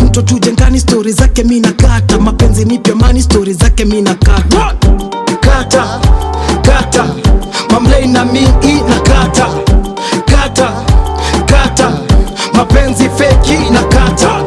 mtu tujengani story zake mina kata, mapenzi nipya mani story zake mina kata. Kata, kata, mamlei na mi na kata. Kata, kata, mapenzi fake na kata.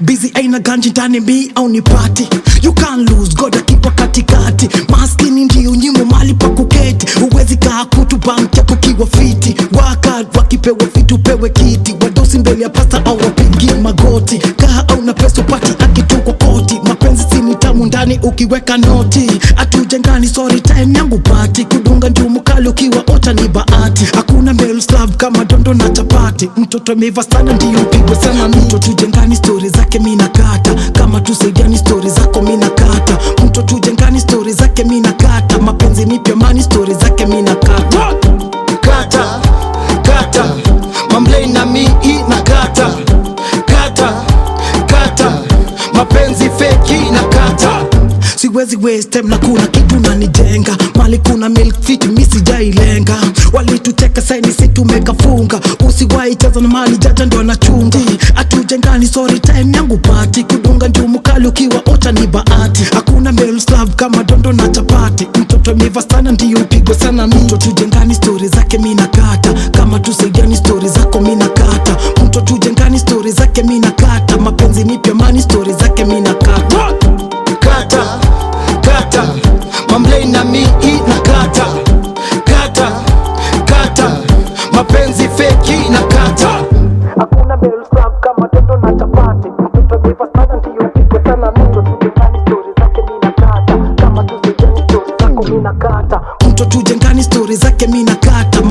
Busy aina ganji ndani mi au ni party. You can't lose, God akiwa katikati. Maskini ndio nyimo mali pa kuketi. Uwezi kaa kutu bank ya kukiwa fiti. Wakad wakipewa vitu pewe kiti. Wadosi mbele ya pasta au wapigi magoti. Kaa au na peso pati akitukwa koti. Mapenzi sini tamu ndani ukiweka noti. Atujengani sorry time yangu party. Kudunga njumu kali ukiwa ota ni baati. Hakuna male slave kama dondo na chapati. Mtoto meiva sana ndio pigwe sana mi. Mtoto tujengani story zake mina kata. Kama tusaidiani story zako mina kata. Mtoto tujengani story zake mina kata. Mapenzi nipya mani story zake mina kata. Kata, kata, mamlei na mi na kata. Kata, kata, mapenzi fake na kata. Siwezi waste time na kuna kitu nanijenga. Mali kuna milk fit misi jailenga. Walituteka saini si tumekafunga. Usiwai cheza na mali jaja ndo anachunga. Atujengani sorry time yangu party. Kudunga njumu kali ukiwa ota ni baati. Hakuna male slave kama dondo na chapati. Mtoto meiva sana ndio upigwe sana mi. Mtoto tujengani story zake mina kata. Kama tusaidiani story zako mina kata. Mtoto tujengani story zake mina kata. Mapenzi nipya mani story zake mina kata. Kata, kata, mamlei na mi na kata. Kata, kata, mapenzi fake na kata. Hakuna male slave kama dondo na chapati. Mtoto meiva sana ndio upigwe sana mi. Mtoto tujengani story zake mina kata. Kama tusaidiani story zako mina kata. Mtoto tujengani story zake mina kata.